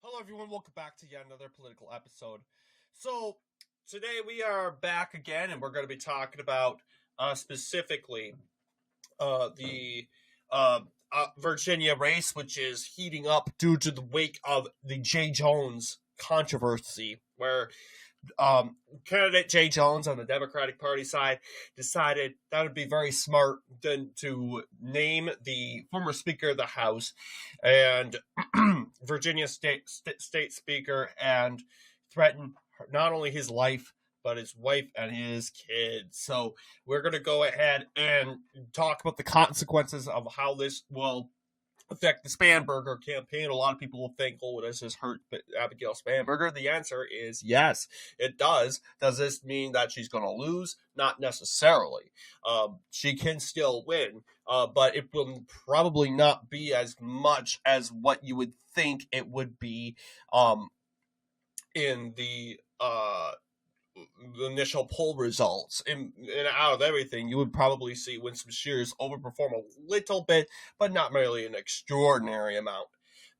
Hello everyone, welcome back to yet another political episode. So, today we are back again and we're going to be talking about specifically the Virginia race, which is heating up due to the wake of the Jay Jones controversy, where candidate Jay Jones on the Democratic Party side decided that would be very smart to name the former Speaker of the House and Virginia State Speaker and threaten not only his life but his wife and his kids. So we're going to go ahead and talk about the consequences of how this will affect the Spanberger campaign. A lot of people will think, oh, does this hurt Abigail Spanberger? The answer is yes, it does. Does this mean that she's going to lose? Not necessarily. She can still win, but it will probably not be as much as what you would think it would be in the initial poll results. And out of everything, you would probably see Winsome Shears overperform a little bit, but not really an extraordinary amount.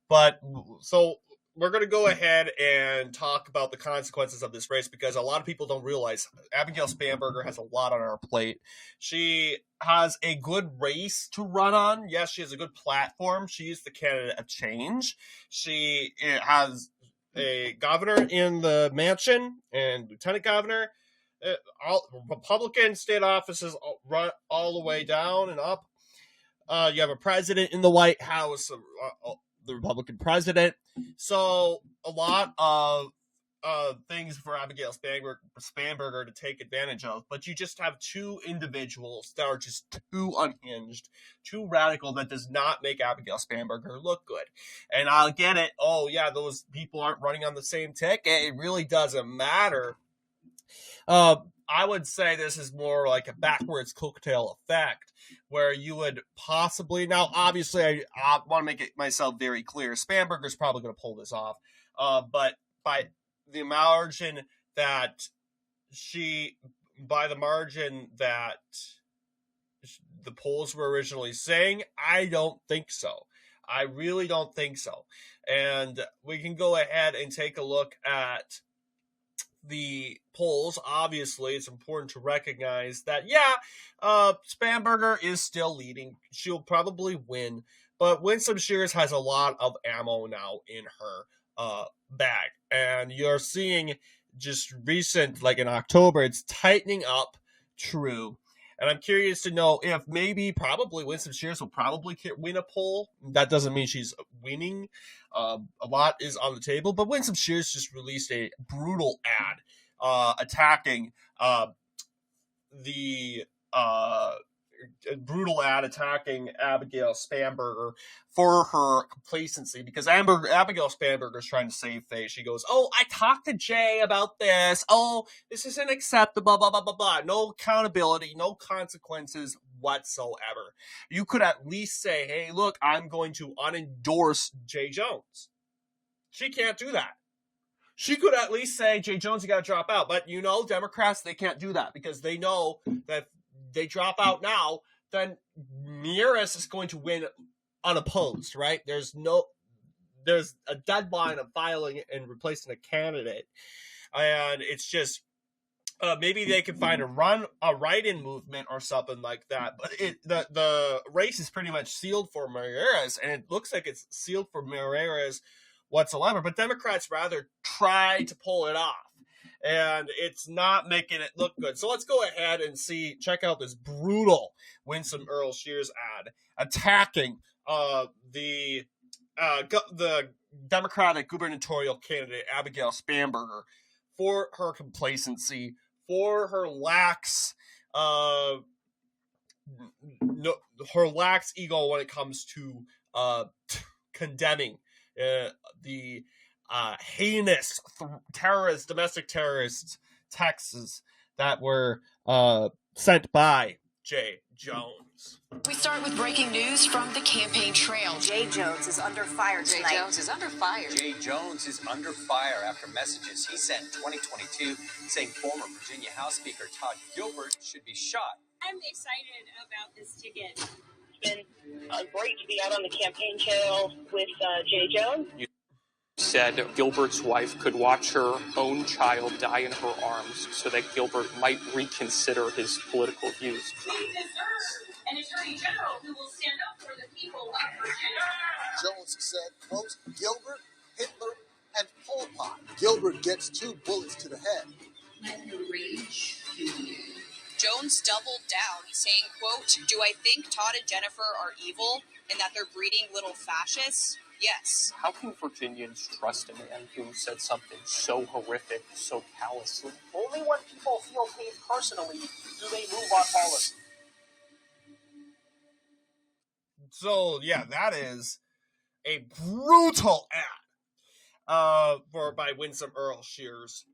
But so we're going to go ahead and talk about the consequences of this race, because a lot of people don't realize Abigail Spanberger has a lot on her plate. She has a good race to run on. Yes, she has a good platform. She is the candidate of change. She has a governor in the mansion and lieutenant governor, all Republican state offices run all the way down and up. You have a president in the White House, the Republican president. So a lot of things for Abigail Spanberger to take advantage of, but you just have two individuals that are just too unhinged, too radical. That does not make Abigail Spanberger look good. And I'll get it. Oh yeah, those people aren't running on the same ticket. It really doesn't matter. I would say this is more like a backwards cocktail effect, where you would possibly, now obviously I want to make it myself very clear, Spanberger's probably going to pull this off, but by the margin that the polls were originally saying, I don't think so. I really don't think so. And we can go ahead and take a look at the polls. Obviously, it's important to recognize that, Spanberger is still leading. She'll probably win, but Winsome Shears has a lot of ammo now in her bag. And you're seeing just recent, like in October, it's tightening up true. And I'm curious to know if probably Winsome Shears will probably win a poll. That doesn't mean she's winning. A lot is on the table, but Winsome Shears just released a brutal ad attacking Abigail Spanberger for her complacency, because Abigail Spanberger is trying to save face. She goes, oh, I talked to Jay about this. Oh, this isn't acceptable, blah, blah, blah, blah. No accountability, no consequences whatsoever. You could at least say, hey, look, I'm going to unendorse Jay Jones. She can't do that. She could at least say, Jay Jones, you got to drop out. But, Democrats, they can't do that, because they know that they drop out now, then Meares is going to win unopposed, right? There's a deadline of filing and replacing a candidate. And it's just, maybe they can find a write-in movement or something like that. But the race is pretty much sealed for Meares, and it looks like it's sealed for Meares whatsoever. But Democrats rather try to pull it off, and it's not making it look good. So let's go ahead and check out this brutal Winsome Earl Shears ad attacking the Democratic gubernatorial candidate Abigail Spanberger for her complacency, for her lax ego when it comes to condemning the heinous domestic terrorist texts that were sent by Jay Jones. We start with breaking news from the campaign trail. Jay Jones is under fire tonight. Jay Jones is under fire. Jay Jones is under fire after messages he sent in 2022 saying former Virginia House Speaker Todd Gilbert should be shot. I'm excited about this ticket. It's been great to be out on the campaign trail with Jay Jones. said Gilbert's wife could watch her own child die in her arms so that Gilbert might reconsider his political views. We deserve an attorney general who will stand up for the people of Virginia. Jones said, quote, Gilbert, Hitler, and Pol Pot. Gilbert gets 2 bullets to the head. Let your rage fuel you. Jones doubled down, saying, quote, do I think Todd and Jennifer are evil and that they're breeding little fascists? Yes. How can Virginians trust a man who said something so horrific, so callously? Only when people feel pain personally do they move on policy. So, yeah, that is a brutal ad by Winsome Earl Shears.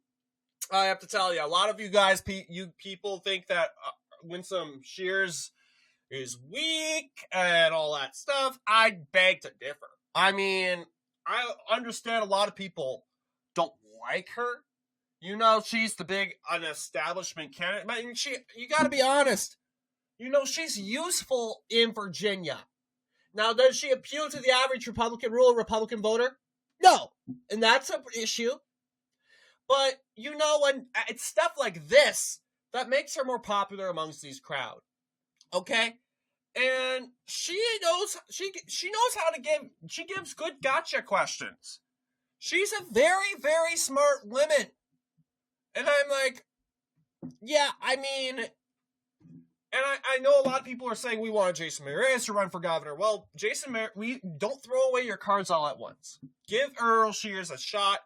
I have to tell you, a lot of you guys, you people think that Winsome Shears is weak and all that stuff. I beg to differ. I mean, I understand a lot of people don't like her. You know, she's the big establishment candidate. I mean, you got to be honest. You know, she's useful in Virginia. Now, does she appeal to the average rural Republican voter? No. And that's an issue. But, you know, when it's stuff like this that makes her more popular amongst these crowd. Okay? And she knows how to she gives good gotcha questions. She's a very, very smart woman. And I'm like, yeah, I mean, and I know a lot of people are saying we want Jason Mraz to run for governor. Well, we don't throw away your cards all at once. Give Earl Shears a shot,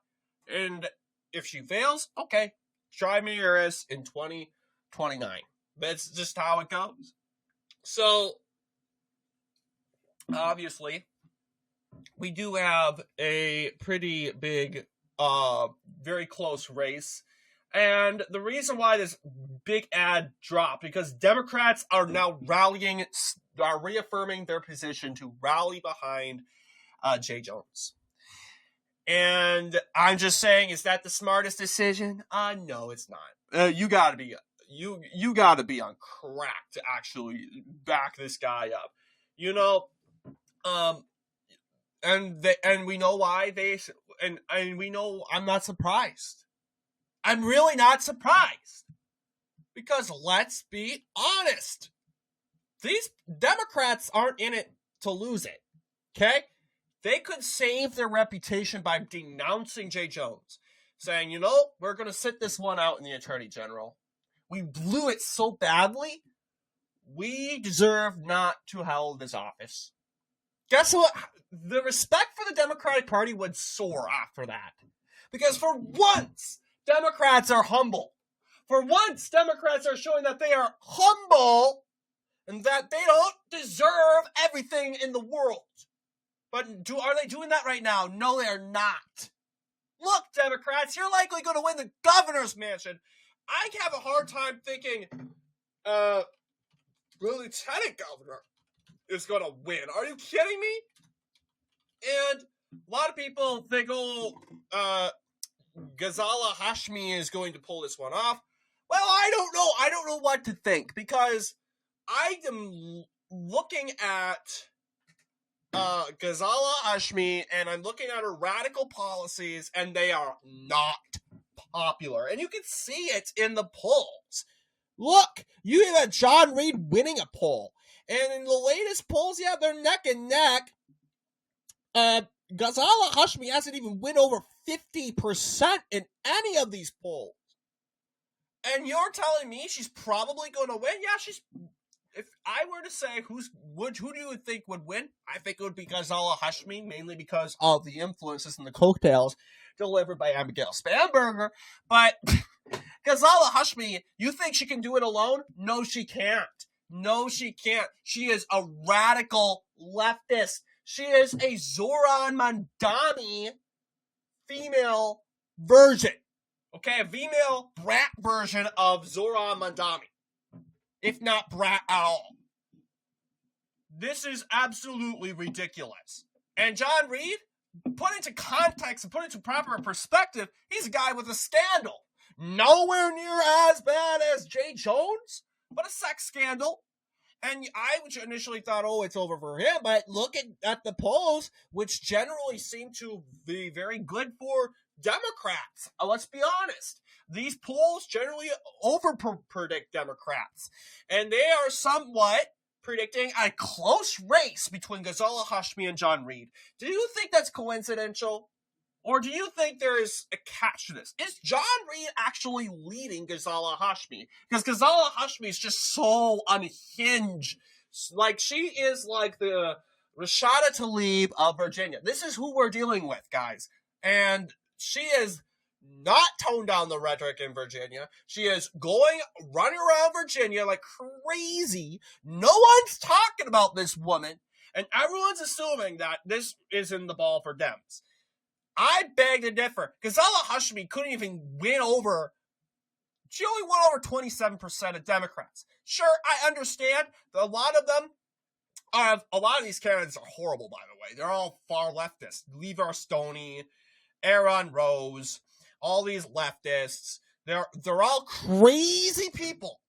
and if she fails, okay, try Mraz in 2029. That's just how it goes. So, obviously, we do have a pretty big, very close race. And the reason why this big ad dropped, because Democrats are now reaffirming their position to rally behind Jay Jones. And I'm just saying, is that the smartest decision? No, it's not. You gotta be on crack to actually back this guy up. You know, and we know why and we know I'm not surprised. I'm really not surprised. Because let's be honest. These Democrats aren't in it to lose it. Okay? They could save their reputation by denouncing Jay Jones. Saying, you know, we're going to sit this one out in the Attorney General. We blew it so badly, we deserve not to hold this office. Guess what? The respect for the Democratic Party would soar after that. Because for once, Democrats are humble. For once, Democrats are showing that they are humble and that they don't deserve everything in the world. But are they doing that right now? No, they're not. Look, Democrats, you're likely going to win the governor's mansion. I have a hard time thinking the lieutenant governor is going to win. Are you kidding me? And a lot of people think, Ghazala Hashmi is going to pull this one off. Well, I don't know. I don't know what to think because I am looking at Ghazala Hashmi and I'm looking at her radical policies and they are not popular. And you can see it in the polls. Look, you have John Reed winning a poll. And in the latest polls, yeah, they're neck and neck. Ghazala Hashmi hasn't even win over 50% in any of these polls. And you're telling me she's probably going to win? Yeah, if I were to say who do you think would win? I think it would be Ghazala Hashmi, mainly because of the influences and the cocktails delivered by Abigail Spanberger. But Ghazala Hashmi, you think she can do it alone? No, she can't. No, she can't. She is a radical leftist. She is a Zoran Mandani female version. Okay, a female brat version of Zoran Mandani. If not brat at all. This is absolutely ridiculous. And John Reed, put into context and put into proper perspective, he's a guy with a scandal. Nowhere near as bad as Jay Jones, but a sex scandal. And I initially thought, oh, it's over for him. But look at the polls, which generally seem to be very good for Democrats. Let's be honest. These polls generally over-predict Democrats. And they are somewhat predicting a close race between Ghazala Hashmi and John Reed. Do you think that's coincidental? Or do you think there is a catch to this? Is John Reed actually leading Ghazala Hashmi? Because Ghazala Hashmi is just so unhinged. Like, she is like the Rashada Tlaib of Virginia. This is who we're dealing with, guys. And she is not toned down the rhetoric in Virginia. She is running around Virginia like crazy. No one's talking about this woman. And everyone's assuming that this is in the ball for Dems. I beg to differ. Ghazala Hashmi couldn't even win over. She only won over 27% of Democrats. Sure, I understand that a lot of these candidates are horrible, by the way. They're all far leftists. Levar Stoney, Aaron Rose, all these leftists. They're all crazy people.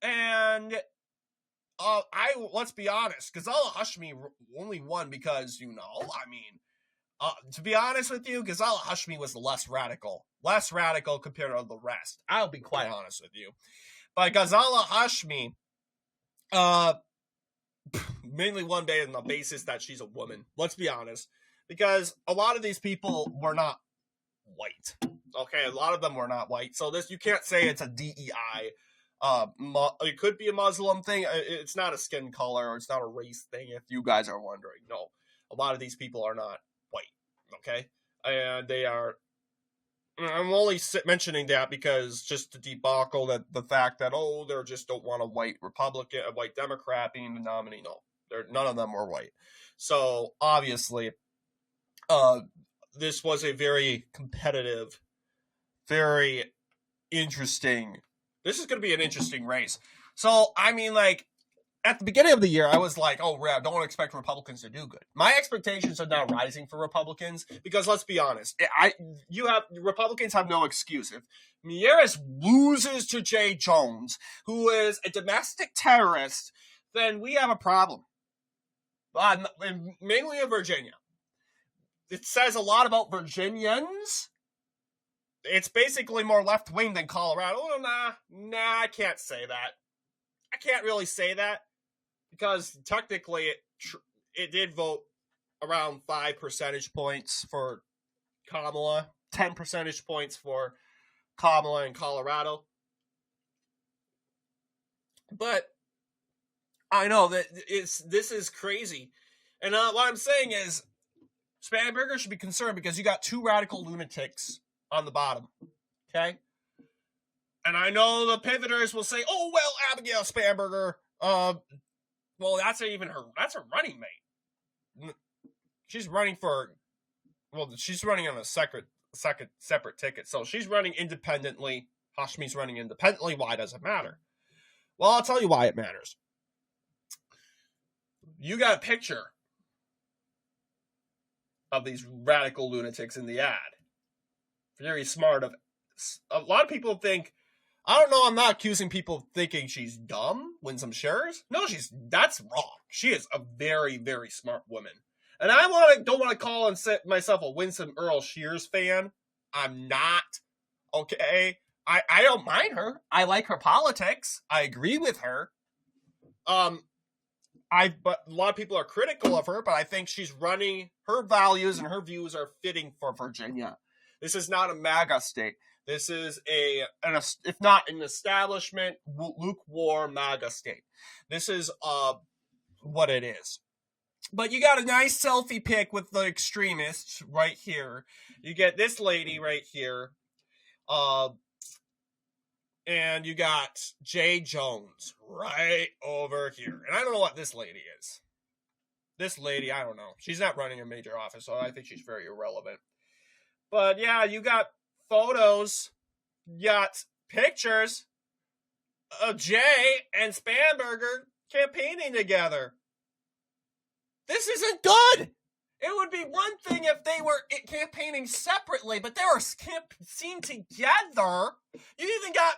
And let's be honest, Ghazala Hashmi only won because, to be honest with you, Ghazala Hashmi was less radical compared to the rest. I'll be quite honest with you. But Ghazala Hashmi mainly won based on the basis that she's a woman. Let's be honest. Because a lot of these people were not white. Okay, a lot of them were not white. So you can't say it's a DEI. It could be a Muslim thing. It's not a skin color, or it's not a race thing, if you guys are wondering. No, a lot of these people are not white. Okay, and they are. I'm only mentioning that because just to debacle the fact that they just don't want a white Republican, a white Democrat being the nominee. No, none of them were white. So obviously, this was a very competitive, very interesting. This is going to be an interesting race. So at the beginning of the year, I was like, don't expect Republicans to do good. My expectations are now rising for Republicans because let's be honest, Republicans have no excuse. If Mieres loses to Jay Jones, who is a domestic terrorist, then we have a problem. Mainly in Virginia. It says a lot about Virginians. It's basically more left-wing than Colorado. Oh, nah, I can't say that. I can't really say that because technically it did vote around 5 percentage points for Kamala, 10 percentage points for Kamala in Colorado. But I know that this is crazy. And what I'm saying is Spanberger should be concerned because you got 2 radical lunatics on the bottom, okay? And I know the pivoters will say, Abigail Spanberger, that's her running mate. She's running she's running on a separate ticket, so she's running independently. Hashmi's running independently. Why does it matter? Well, I'll tell you why it matters. You got a picture of these radical lunatics in the ad. Very smart of a lot of people think. I don't know. I'm not accusing people of thinking she's dumb. Winsome Shears. No, that's wrong. She is a very, very smart woman, and I don't want to call and set myself a Winsome Earl Shears fan. I'm not. Okay, I don't mind her. I like her politics. I agree with her. But a lot of people are critical of her, but I think she's running. Her values and her views are fitting for Virginia. This is not a MAGA state. This is if not an establishment, lukewarm MAGA state. This is what it is. But you got a nice selfie pic with the extremists right here. You get this lady right here. And you got Jay Jones right over here. And I don't know what this lady is. This lady, I don't know. She's not running a major office, so I think she's very irrelevant. But yeah, you got photos, you got pictures of Jay and Spanberger campaigning together. This isn't good. It would be one thing if they were campaigning separately, but they were seen together. You even got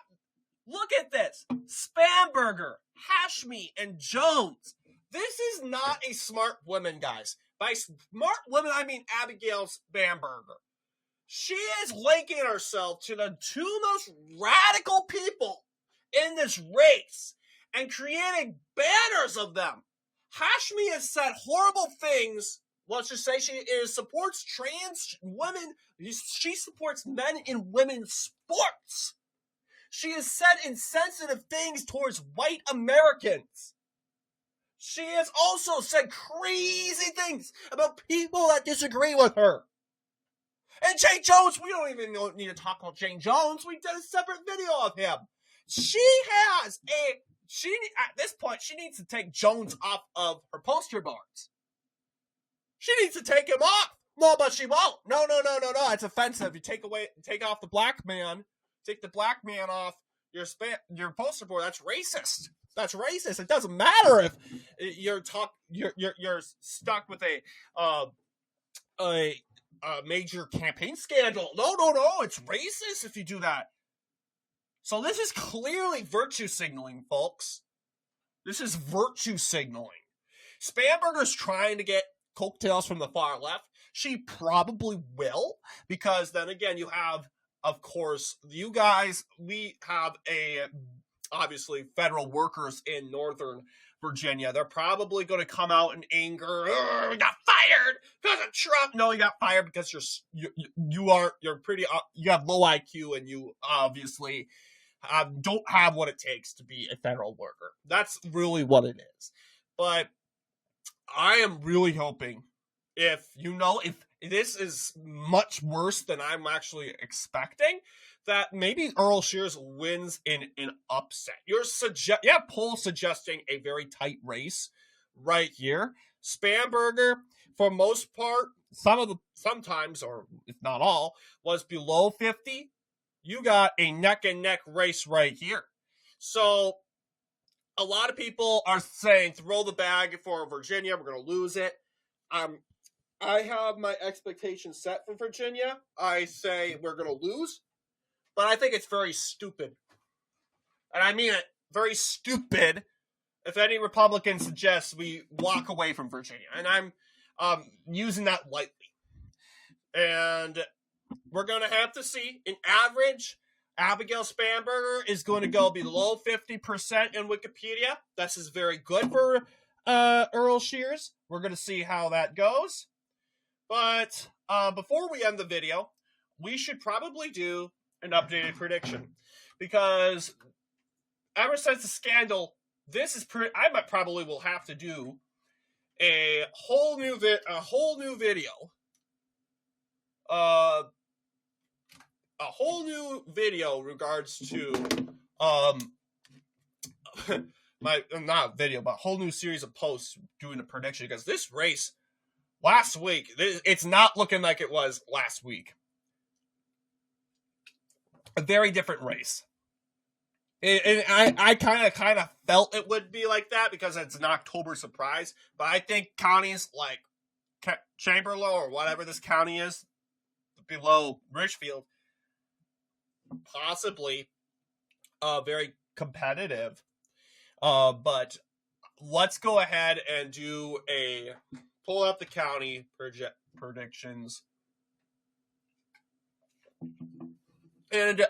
Look at this. Spamberger, Hashmi, and Jones. This is not a smart woman, guys. By smart woman, I mean Abigail Spamberger. She is linking herself to the two most radical people in this race and creating banners of them. Hashmi has said horrible things. Let's just say she supports trans women. She supports men in women's sports. She has said insensitive things towards white Americans. She has also said crazy things about people that disagree with her. And Jay Jones, we don't even need to talk about Jay Jones. We did a separate video of him. At this point, she needs to take Jones off of her poster boards. She needs to take him off. No, but she won't. No. It's offensive. You take off the black man. Take the black man off your poster board. That's racist. That's racist. It doesn't matter if you're stuck with a major campaign scandal. No. It's racist if you do that. So this is clearly virtue signaling, folks. This is virtue signaling. Spamberger's trying to get coattails from the far left. She probably will, because then again, you have, of course, you guys, we have obviously federal workers in Northern Virginia. They're probably going to come out in anger. We got fired because of Trump. No, you got fired because you have low IQ and you obviously don't have what it takes to be a federal worker. That's really what it is. But I am really hoping if this is much worse than I'm actually expecting, that maybe Earl Shears wins in an upset. Polls suggesting a very tight race right here. Spamberger, for most part, sometimes, or if not all, was below 50. You got a neck and neck race right here. So a lot of people are saying throw the bag for Virginia. We're going to lose it. I have my expectations set for Virginia. I say we're going to lose, but I think it's very stupid. And I mean it, very stupid, if any Republican suggests we walk away from Virginia. And I'm using that lightly. And we're going to have to see. In average, Abigail Spamberger is going to go below 50% in Wikipedia. This is very good for Earl Shears. We're going to see how that goes. But before we end the video, we should probably do an updated prediction. Because ever since the scandal, I probably will have to do a whole new video. A whole new video regards to not video, but a whole new series of posts doing a prediction, because this race last week, it's not looking like it was last week. A very different race. And I kind of felt it would be like that because it's an October surprise, but I think counties like Chamberlain or whatever this county is below Richfield, possibly very competitive. But let's go ahead and pull up the county predictions. And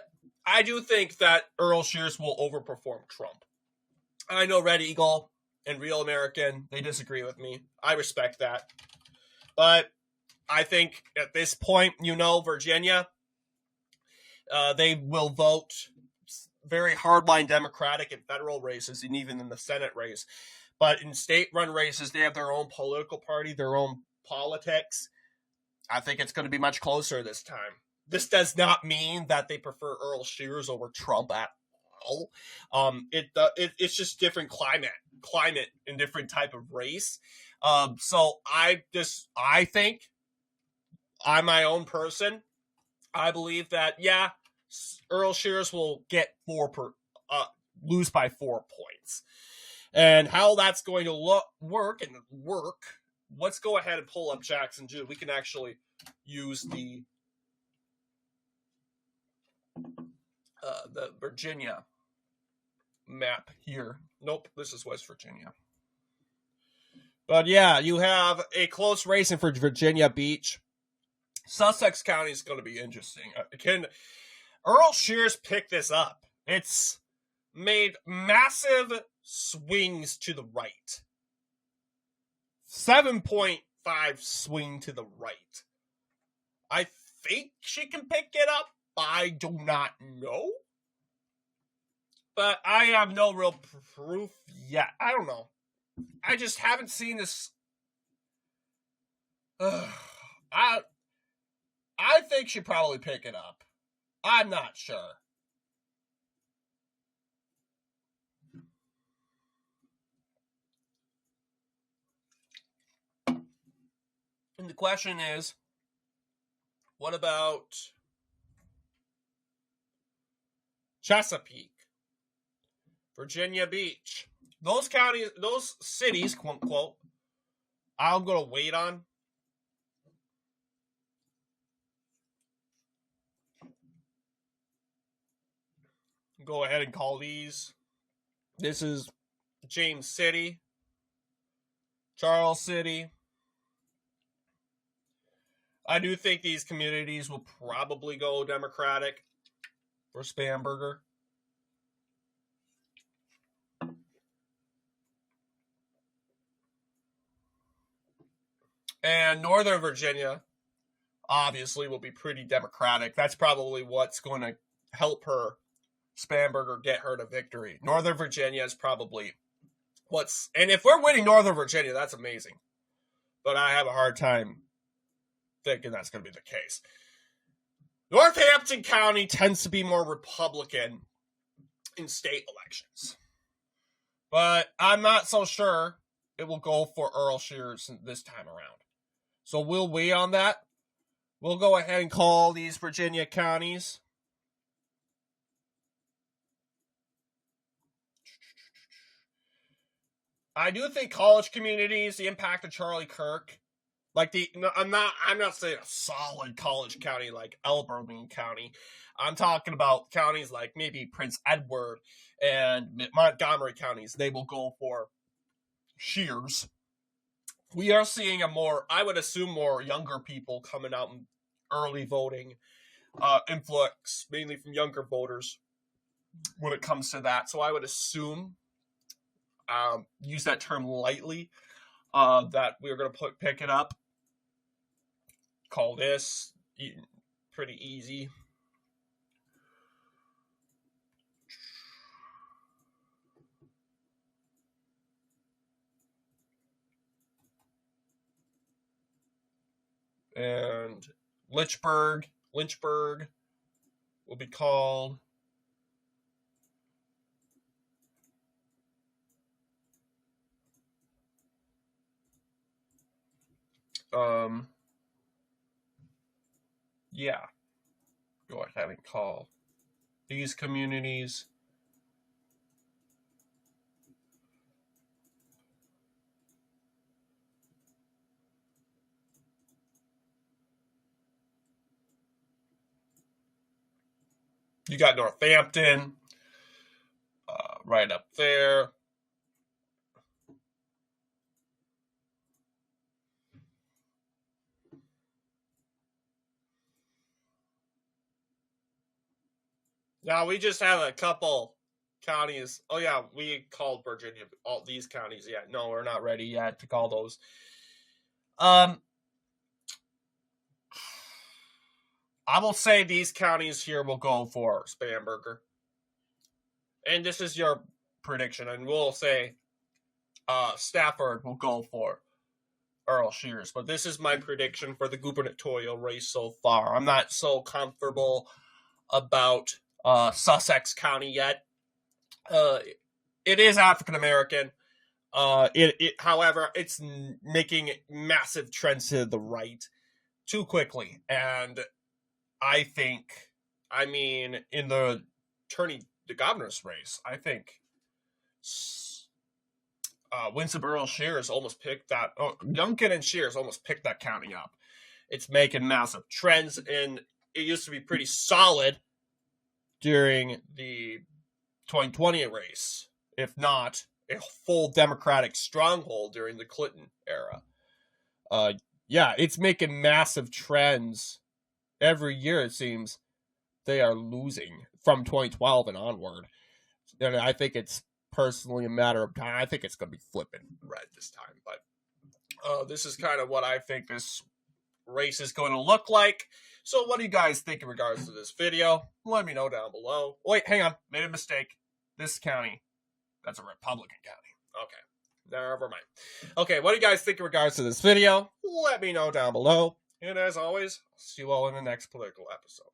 I do think that Earl Shears will overperform Trump. I know Red Eagle and Real American, they disagree with me. I respect that. But I think at this point, Virginia, they will vote very hardline Democratic in federal races and even in the Senate race. But in state-run races, they have their own political party, their own politics. I think it's going to be much closer this time. This does not mean that they prefer Earl Shears over Trump at all. It's just different climate and different type of race. So I think I'm my own person. I believe that, Earl Shears will lose by 4 points. And how that's going to work, let's go ahead and pull up Jackson Jude. We can actually use the Virginia map here. Nope, this is West Virginia. But yeah, you have a close racing for Virginia Beach. Sussex County is going to be interesting. Can Earl Shears pick this up? It's made massive swings to the right. 7.5 swing to the right. I think she can pick it up. I do not know. But I have no real proof yet. I don't know. I just haven't seen this. I think she'd probably pick it up. I'm not sure. And the question is, what about Chesapeake, Virginia Beach? Those counties, those cities, quote unquote, I'm going to wait on. Go ahead and call these. This is James City, Charles City. I do think these communities will probably go Democratic for Spamberger. And Northern Virginia, obviously, will be pretty Democratic. That's probably what's going to help her, Spamberger, get her to victory. Northern Virginia is probably what's... And if we're winning Northern Virginia, that's amazing. But I have a hard time thinking that's going to be the case. Northampton County tends to be more Republican in state elections. But I'm not so sure it will go for Earl Shears this time around. So we'll wait on that. We'll go ahead and call these Virginia counties. I do think college communities, the impact of Charlie Kirk, I'm not saying a solid college county like Albemarle County. I'm talking about counties like maybe Prince Edward and Montgomery counties. They will go for Shears. We are seeing I would assume more younger people coming out and early voting, influx mainly from younger voters when it comes to that. So I would assume, use that term lightly, that we're going to pick it up. Call this pretty easy. And Lynchburg will be called yeah. Go ahead and call these communities you got Northampton right up there. Now we just have a couple counties. Oh yeah, we called Virginia all these counties yet. No, we're not ready yet to call those. I will say these counties here will go for Spamberger. And this is your prediction. And we'll say Stafford will go for Earl Shears. But this is my prediction for the gubernatorial race so far. I'm not so comfortable about Sussex County yet. It is African American. However, it's making massive trends to the right too quickly, and I think, in the governor's race, I think Winston Earl Shears almost picked that. Youngkin and Shears almost picked that county up. It's making massive trends, and it used to be pretty solid during the 2020 race, if not a full Democratic stronghold during the Clinton era. Yeah, it's making massive trends. Every year, it seems, they are losing from 2012 and onward. And I think it's personally a matter of time. I think it's going to be flipping red this time. But this is kind of what I think this race is going to look like. So what do you guys think in regards to this video? Let me know down below. Wait, hang on. Made a mistake. This county, that's a Republican county. Okay. Never mind. Okay, what do you guys think in regards to this video? Let me know down below. And as always, I'll see you all in the next political episode.